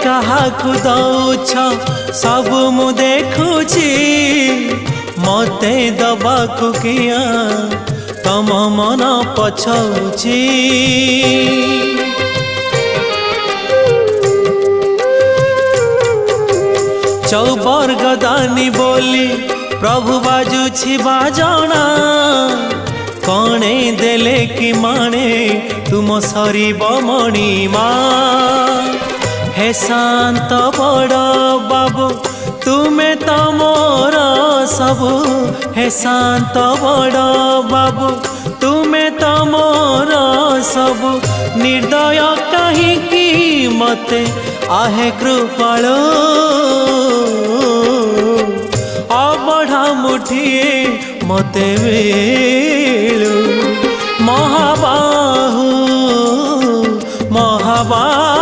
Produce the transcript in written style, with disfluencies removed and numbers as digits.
काहाकु दौछ सब मु देखुची मते दबाकु किया तम मन पछौची। चौबर गदानी बोली प्रभु बाजुछि बाजना कणे देले कि माणे तुम सरीब मणिमा। हे शांत बड़ बाबू तुमे तो मोर सबु। हे शांत बड़ बाबू तुमे तो मोर सबु। निर्दय कहीं मते आहे कृपाल अबढ़ा मुठिए मते मिलू। महाबाहु महाबाहु